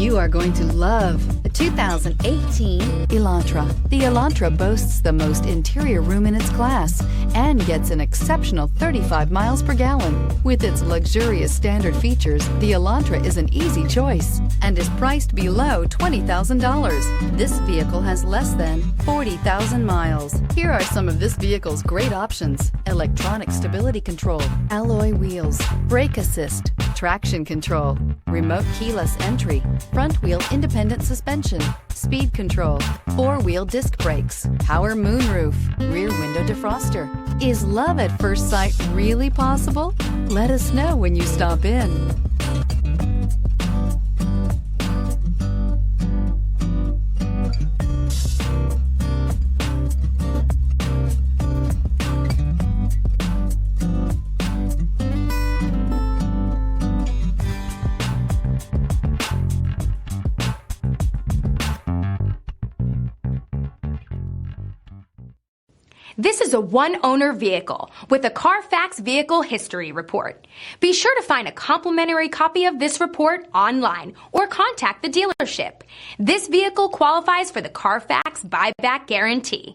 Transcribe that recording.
You are going to love the 2018 Elantra. The Elantra boasts the most interior room in its class and gets an exceptional 35 miles per gallon. With its luxurious standard features, the Elantra is an easy choice and is priced below $20,000. This vehicle has less than 40,000 miles. Here are some of this vehicle's great options: electronic stability control, alloy wheels, brake assist, traction control, remote keyless entry, front wheel independent suspension, speed control, four-wheel disc brakes, power moonroof, rear window defroster. Is love at first sight really possible? Let us know when you stop in. This is a one-owner vehicle with a Carfax Vehicle History Report. Be sure to find a complimentary copy of this report online or contact the dealership. This vehicle qualifies for the Carfax Buyback Guarantee.